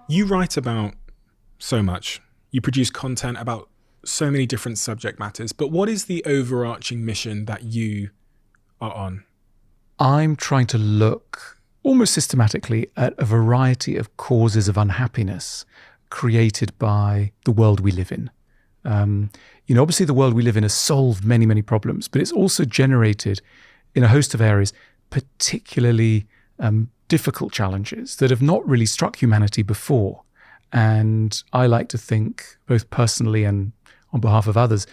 You write about so much. You produce content about so many different subject matters, but what is the overarching mission that you are on? I'm trying to look almost systematically at a variety of causes of unhappiness created by the world we live in. Obviously the world we live in has solved many, many problems, but it's also generated in a host of areas particularly difficult challenges that have not really struck humanity before. And I like to think, both personally and on behalf of others,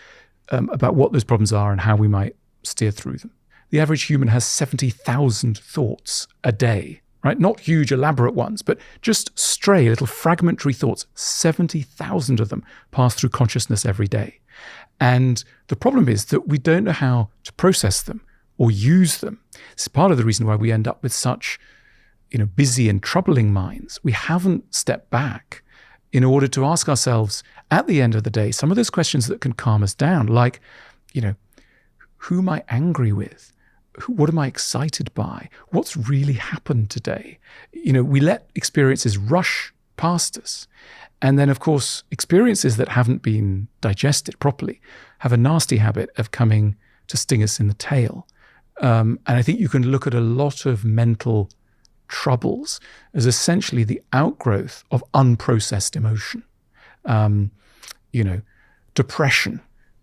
about what those problems are and how we might steer through them. The average human has 70,000 thoughts a day, right? Not huge, elaborate ones, but just stray, little fragmentary thoughts. 70,000 of them pass through consciousness every day. And the problem is that we don't know how to process them or use them. It's part of the reason why we end up with such, busy and troubling minds. We haven't stepped back in order to ask ourselves at the end of the day some of those questions that can calm us down, like, who am I angry with? What am I excited by? What's really happened today? We let experiences rush past us. And then, of course, experiences that haven't been digested properly have a nasty habit of coming to sting us in the tail. And I think you can look at a lot of mental troubles as essentially the outgrowth of unprocessed emotion. Depression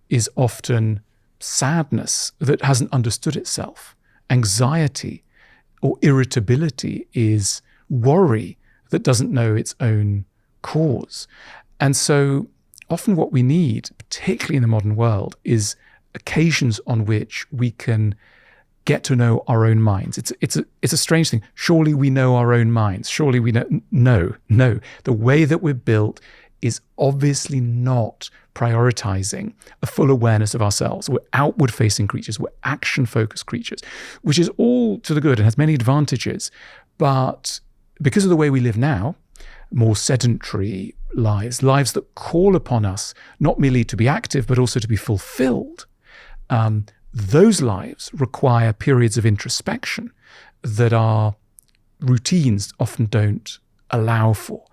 is often sadness that hasn't understood itself. Anxiety or irritability is worry that doesn't know its own cause. And so often what we need, particularly in the modern world, is occasions on which we can get to know our own minds. It's a strange thing. Surely we know our own minds. Surely we know. No. The way that we're built is obviously not prioritizing a full awareness of ourselves. We're outward-facing creatures. We're action-focused creatures, which is all to the good and has many advantages. But because of the way we live now, more sedentary lives that call upon us not merely to be active, but also to be fulfilled, those lives require periods of introspection that our routines often don't allow for.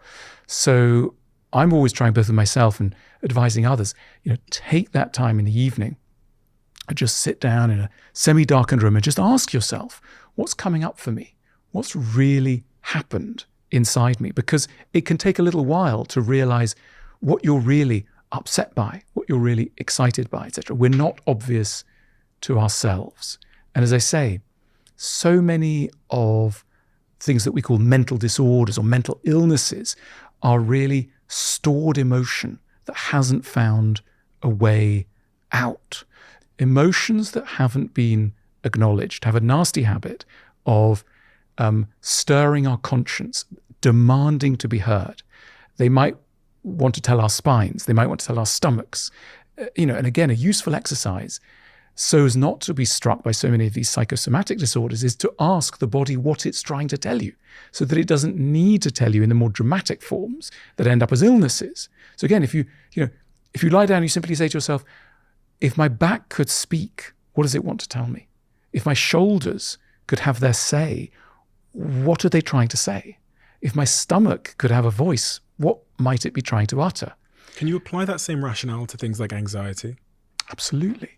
So I'm always trying, both with myself and advising others, take that time in the evening and just sit down in a semi-darkened room and just ask yourself, what's coming up for me? What's really happened inside me? Because it can take a little while to realize what you're really upset by, what you're really excited by, etc. We're not obvious to ourselves. And as I say, so many of things that we call mental disorders or mental illnesses are really stored emotion that hasn't found a way out. Emotions that haven't been acknowledged have a nasty habit of stirring our conscience, demanding to be heard. They might want to tell our spines, they might want to tell our stomachs. And again, a useful exercise, so as not to be struck by so many of these psychosomatic disorders, is to ask the body what it's trying to tell you, so that it doesn't need to tell you in the more dramatic forms that end up as illnesses. So again, if you lie down, you simply say to yourself, if my back could speak, what does it want to tell me? If my shoulders could have their say, what are they trying to say? If my stomach could have a voice, what might it be trying to utter? Can you apply that same rationale to things like anxiety? Absolutely.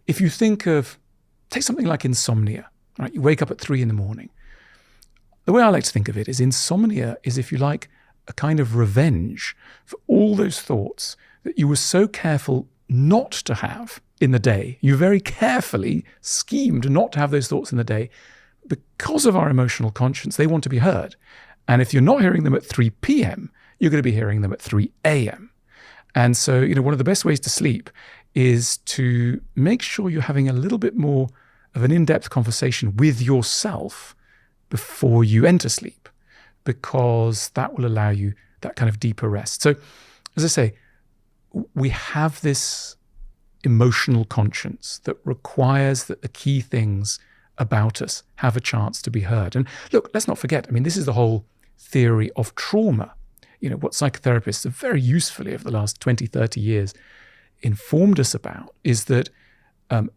If you take something like insomnia, right? You wake up at 3 a.m. The way I like to think of it is insomnia is, if you like, a kind of revenge for all those thoughts that you were so careful not to have in the day. You very carefully schemed not to have those thoughts in the day. Because of our emotional conscience, they want to be heard. And if you're not hearing them at 3 p.m., you're going to be hearing them at 3 a.m. And so, one of the best ways to sleep is to make sure you're having a little bit more of an in-depth conversation with yourself before you enter sleep, because that will allow you that kind of deeper rest. So, as I say, we have this emotional conscience that requires that the key things about us have a chance to be heard. And look, let's not forget, this is the whole theory of trauma. What psychotherapists have very usefully over the last 20, 30 years informed us about is that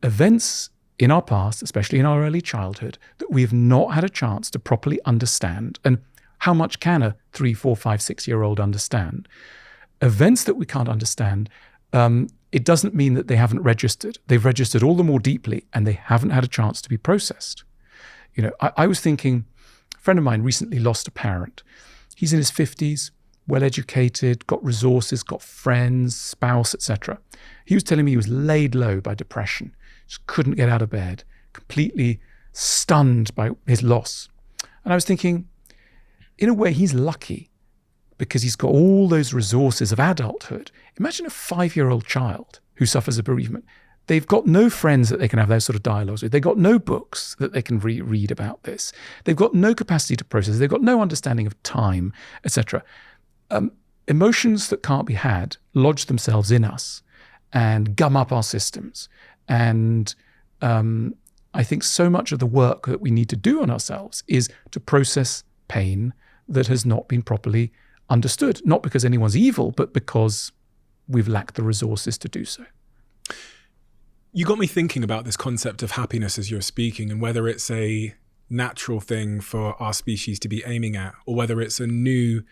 events in our past, especially in our early childhood, that we have not had a chance to properly understand and how much can a 3, 4, 5, 6-year-old understand? Events that we can't understand, it doesn't mean that they haven't registered. They've registered all the more deeply, and they haven't had a chance to be processed. I was thinking, a friend of mine recently lost a parent. He's in his 50s, well-educated, got resources, got friends, spouse, etc. He was telling me he was laid low by depression, just couldn't get out of bed, completely stunned by his loss. And I was thinking, in a way, he's lucky because he's got all those resources of adulthood. Imagine a 5-year-old child who suffers a bereavement. They've got no friends that they can have those sort of dialogues with. They've got no books that they can read about this. They've got no capacity to process. They've got no understanding of time, etc. Emotions that can't be had lodge themselves in us and gum up our systems. And I think so much of the work that we need to do on ourselves is to process pain that has not been properly understood, not because anyone's evil, but because we've lacked the resources to do so. You got me thinking about this concept of happiness as you're speaking, and whether it's a natural thing for our species to be aiming at, or whether it's a new,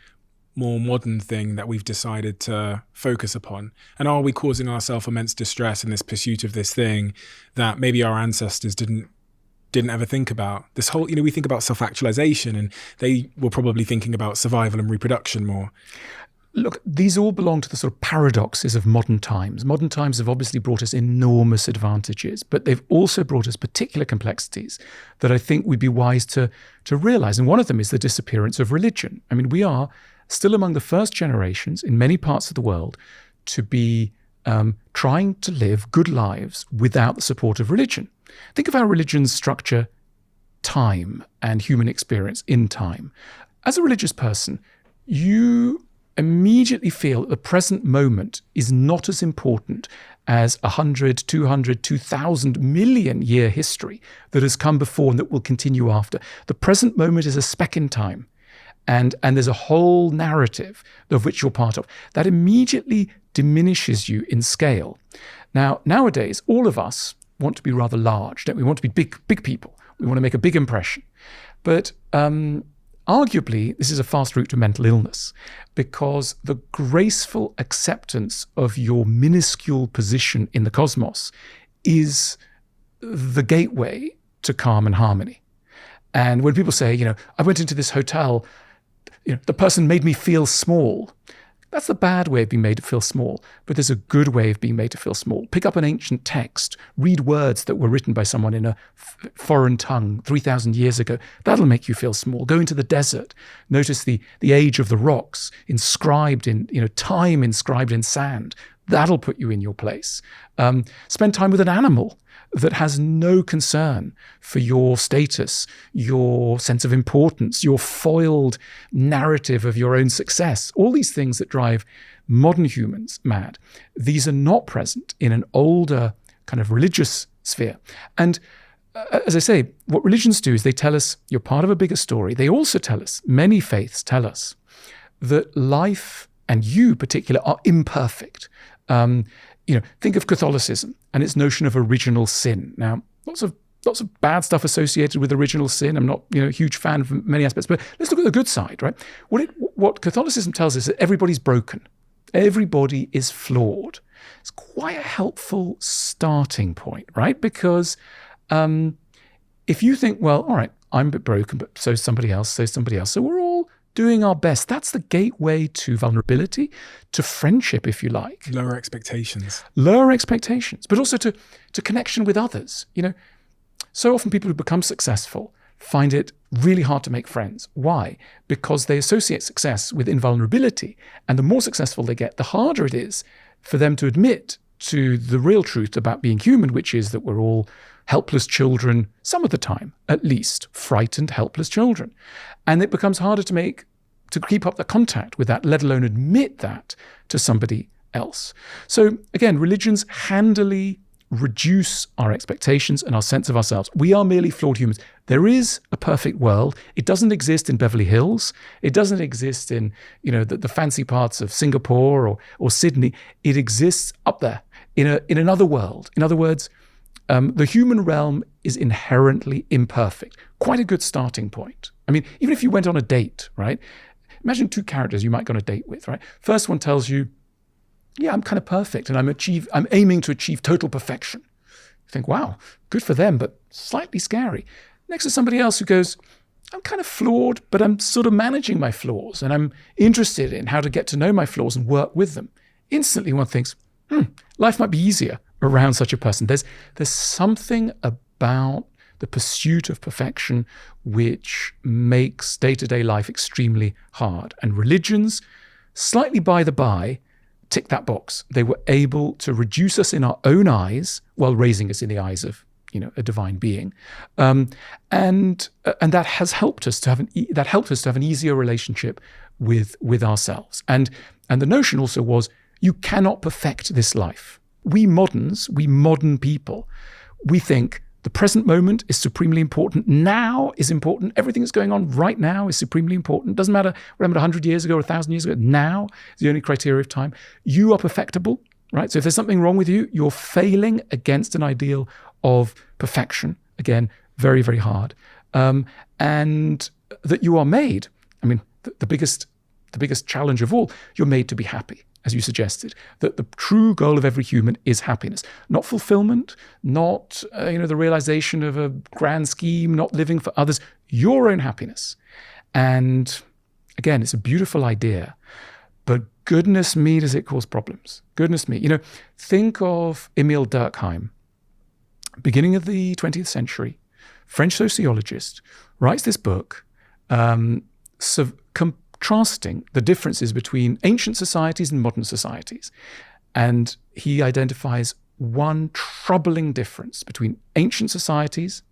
more modern thing that we've decided to focus upon. And are we causing ourselves immense distress in this pursuit of this thing that maybe our ancestors didn't ever think about? This whole, we think about self-actualization, and they were probably thinking about survival and reproduction more. Look, these all belong to the sort of paradoxes of modern times. Modern times have obviously brought us enormous advantages, but they've also brought us particular complexities that I think we'd be wise to realize. And one of them is the disappearance of religion. I mean, we are still among the first generations in many parts of the world to be trying to live good lives without the support of religion. Think of how religions structure time and human experience in time. As a religious person, you immediately feel that the present moment is not as important as 100, 200, 2,000 million year history that has come before and that will continue after. The present moment is a speck in time. And there's a whole narrative of which you're part of. That immediately diminishes you in scale. Now, nowadays, all of us want to be rather large, don't we? We want to be big people. We want to make a big impression. But arguably, this is a fast route to mental illness, because the graceful acceptance of your minuscule position in the cosmos is the gateway to calm and harmony. And when people say, I went into this hotel, the person made me feel small. That's the bad way of being made to feel small, but there's a good way of being made to feel small. Pick up an ancient text, read words that were written by someone in a foreign tongue 3,000 years ago. That'll make you feel small. Go into the desert, notice the age of the rocks inscribed in, time inscribed in sand. That'll put you in your place. Spend time with an animal that has no concern for your status, your sense of importance, your foiled narrative of your own success, all these things that drive modern humans mad. These are not present in an older kind of religious sphere. And as I say, what religions do is they tell us you're part of a bigger story. They also tell us, many faiths tell us, that life and you particular are imperfect. Think of Catholicism and its notion of original sin. Now, lots of bad stuff associated with original sin. I'm not, a huge fan of many aspects, but let's look at the good side, right? What Catholicism tells us is that everybody's broken. Everybody is flawed. It's quite a helpful starting point, right? Because if you think, well, all right, I'm a bit broken, but so's somebody else, so we're all doing our best. That's the gateway to vulnerability, to friendship, if you like. Lower expectations, but also to connection with others. So often people who become successful find it really hard to make friends. Why? Because they associate success with invulnerability. And the more successful they get, the harder it is for them to admit to the real truth about being human, which is that we're all helpless children, some of the time, at least, frightened, helpless children. And it becomes harder to keep up the contact with that, let alone admit that to somebody else. So again, religions handily reduce our expectations and our sense of ourselves. We are merely flawed humans. There is a perfect world. It doesn't exist in Beverly Hills. It doesn't exist in, the fancy parts of Singapore or Sydney. It exists up there in another world. In other words, the human realm is inherently imperfect. Quite a good starting point. I mean, even if you went on a date, right? Imagine two characters you might go on a date with, right? First one tells you, yeah, I'm kind of perfect and I'm aiming to achieve total perfection. You think, wow, good for them, but slightly scary. Next is somebody else who goes, I'm kind of flawed, but I'm sort of managing my flaws and I'm interested in how to get to know my flaws and work with them. Instantly one thinks, life might be easier around such a person. There's something about the pursuit of perfection which makes day-to-day life extremely hard. And religions, slightly by the by, tick that box. They were able to reduce us in our own eyes while raising us in the eyes of, a divine being, and that has helped us to have an easier relationship with ourselves. And the notion also was, you cannot perfect this life. We modern people, we think the present moment is supremely important. Now is important. Everything that's going on right now is supremely important. Doesn't matter what happened 100 years ago or 1,000 years ago. Now is the only criteria of time. You are perfectible, right? So if there's something wrong with you, you're failing against an ideal of perfection. Again, very, very hard. And that you are made. I mean, the biggest challenge of all, you're made to be happy, as you suggested, that the true goal of every human is happiness, not fulfillment, not the realization of a grand scheme, not living for others, your own happiness. And again, it's a beautiful idea, but goodness me, does it cause problems? Goodness me. Think of Emile Durkheim, beginning of the 20th century, French sociologist, writes this book, contrasting the differences between ancient societies and modern societies. And he identifies one troubling difference between ancient societies,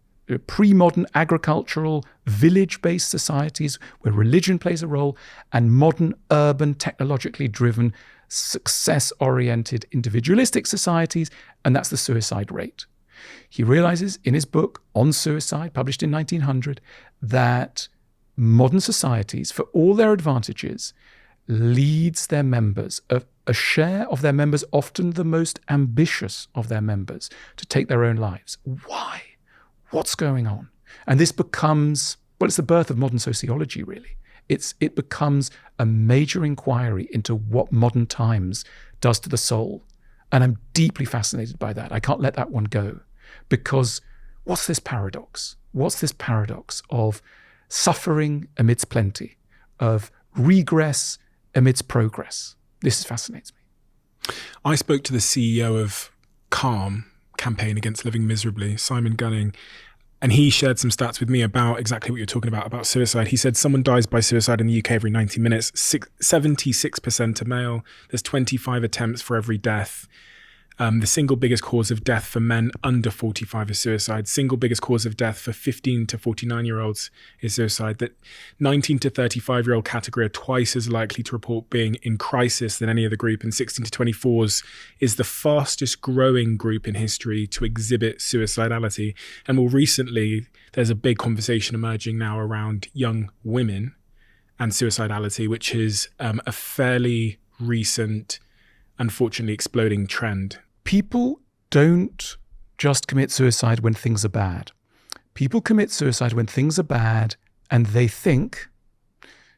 pre-modern agricultural, village-based societies where religion plays a role, and modern, urban, technologically driven, success-oriented, individualistic societies, and that's the suicide rate. He realizes in his book on suicide, published in 1900, that modern societies, for all their advantages, leads their members, a share of their members, often the most ambitious of their members, to take their own lives. Why? What's going on? And this becomes, it's the birth of modern sociology, really. It becomes a major inquiry into what modern times does to the soul. And I'm deeply fascinated by that. I can't let that one go. Because what's this paradox? What's this paradox of suffering amidst plenty, of regress amidst progress? This fascinates me. I spoke to the CEO of CALM, Campaign Against Living Miserably, Simon Gunning, and he shared some stats with me about exactly what you're talking about suicide. He said someone dies by suicide in the UK every 90 minutes. 76% are male. There's 25 attempts for every death. The single biggest cause of death for men under 45 is suicide. Single biggest cause of death for 15 to 49-year-olds is suicide. That 19 to 35-year-old category are twice as likely to report being in crisis than any other group. And 16 to 24s is the fastest growing group in history to exhibit suicidality. And more recently, there's a big conversation emerging now around young women and suicidality, which is a fairly recent, unfortunately exploding trend. People don't just commit suicide when things are bad. People commit suicide when things are bad and they think,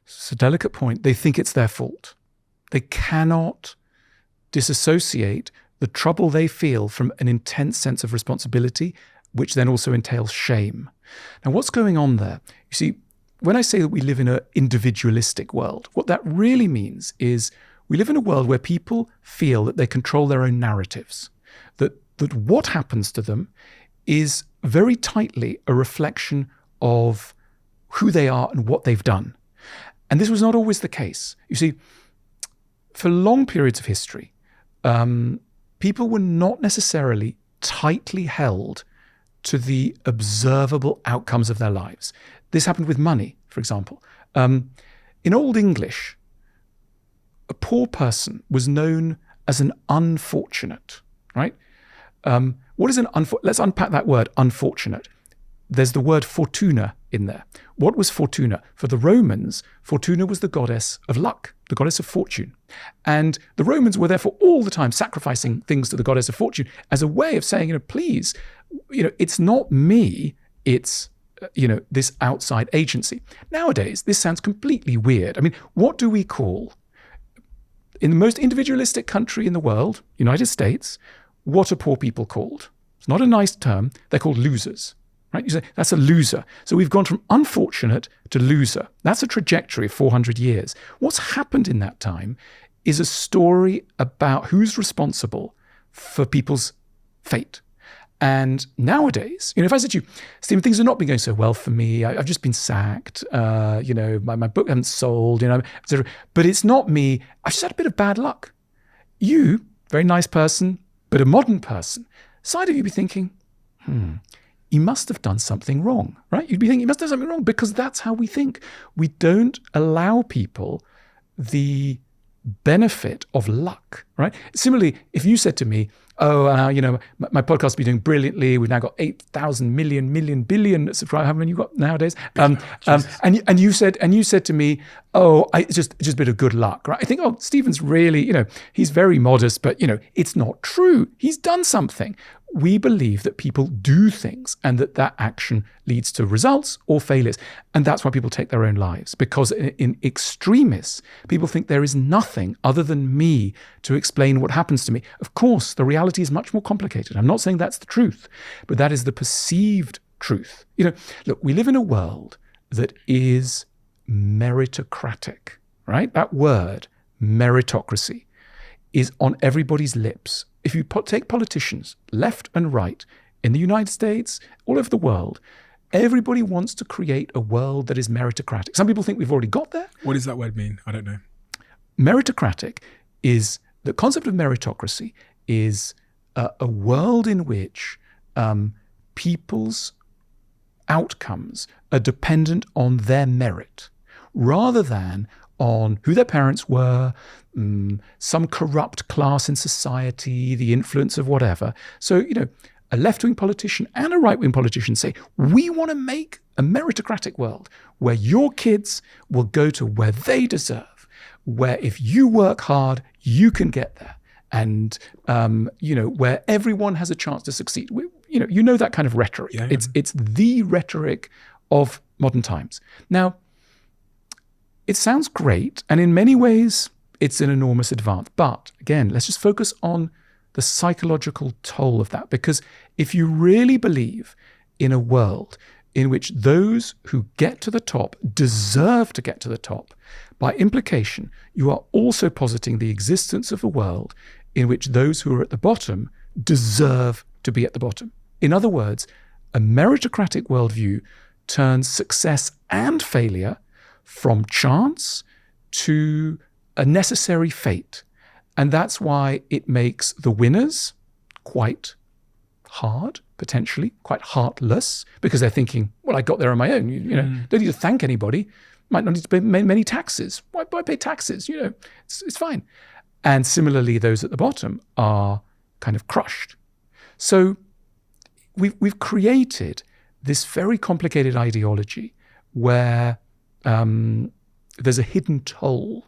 it's a delicate point, they think it's their fault. They cannot disassociate the trouble they feel from an intense sense of responsibility, which then also entails shame. Now, what's going on there? You see, when I say that we live in an individualistic world, what that really means is we live in a world where people feel that they control their own narratives, that what happens to them is very tightly a reflection of who they are and what they've done. And this was not always the case. You see, for long periods of history, people were not necessarily tightly held to the observable outcomes of their lives. This happened with money, for example. In Old English, a poor person was known as an unfortunate, right? What is an unfortunate? Let's unpack that word, unfortunate. There's the word fortuna in there. What was fortuna? For the Romans, fortuna was the goddess of luck, the goddess of fortune. And the Romans were therefore all the time sacrificing things to the goddess of fortune as a way of saying, please, it's not me, it's this outside agency. Nowadays, this sounds completely weird. I mean, what do we call, in the most individualistic country in the world, United States, what are poor people called? It's not a nice term. They're called losers, right? You say, that's a loser. So we've gone from unfortunate to loser. That's a trajectory of 400 years. What's happened in that time is a story about who's responsible for people's fate. And nowadays, if I said to you, Stephen, things have not been going so well for me. I've just been sacked. My book hasn't sold, etc. But it's not me. I've just had a bit of bad luck. You, very nice person, but a modern person, side of you be thinking, he must have done something wrong, right? You'd be thinking he must have done something wrong because that's how we think. We don't allow people the benefit of luck, right? Similarly, if you said to me, my podcast has been doing brilliantly. We've now got 8,000 billion subscribers. How many you got nowadays? And you said to me, it's just a bit of good luck, right? I think, Stephen's really, he's very modest, but it's not true. He's done something. We believe that people do things and that action leads to results or failures. And that's why people take their own lives, because in extremists, people think there is nothing other than me to explain what happens to me. Of course, the reality is much more complicated. I'm not saying that's the truth, but that is the perceived truth. Look, we live in a world that is meritocratic, right? That word, meritocracy, is on everybody's lips. If you take politicians, left and right, in the United States, all over the world, everybody wants to create a world that is meritocratic. Some people think we've already got there. What does that word mean? I don't know. Meritocratic is, the concept of meritocracy is a world in which people's outcomes are dependent on their merit, rather than on who their parents were, some corrupt class in society, the influence of whatever. So, a left-wing politician and a right-wing politician say, we want to make a meritocratic world where your kids will go to where they deserve, where if you work hard, you can get there. And, where everyone has a chance to succeed. That kind of rhetoric. Yeah. It's the rhetoric of modern times. Now, it sounds great, and in many ways, it's an enormous advance. But again, let's just focus on the psychological toll of that. Because if you really believe in a world in which those who get to the top deserve to get to the top, by implication, you are also positing the existence of a world in which those who are at the bottom deserve to be at the bottom. In other words, a meritocratic worldview turns success and failure from chance to a necessary fate. And that's why it makes the winners quite hard, potentially, quite heartless, because they're thinking, well, I got there on my own. Don't need to thank anybody. Might not need to pay many taxes. Why pay taxes? It's fine. And similarly, those at the bottom are kind of crushed. So we've created this very complicated ideology where there's a hidden toll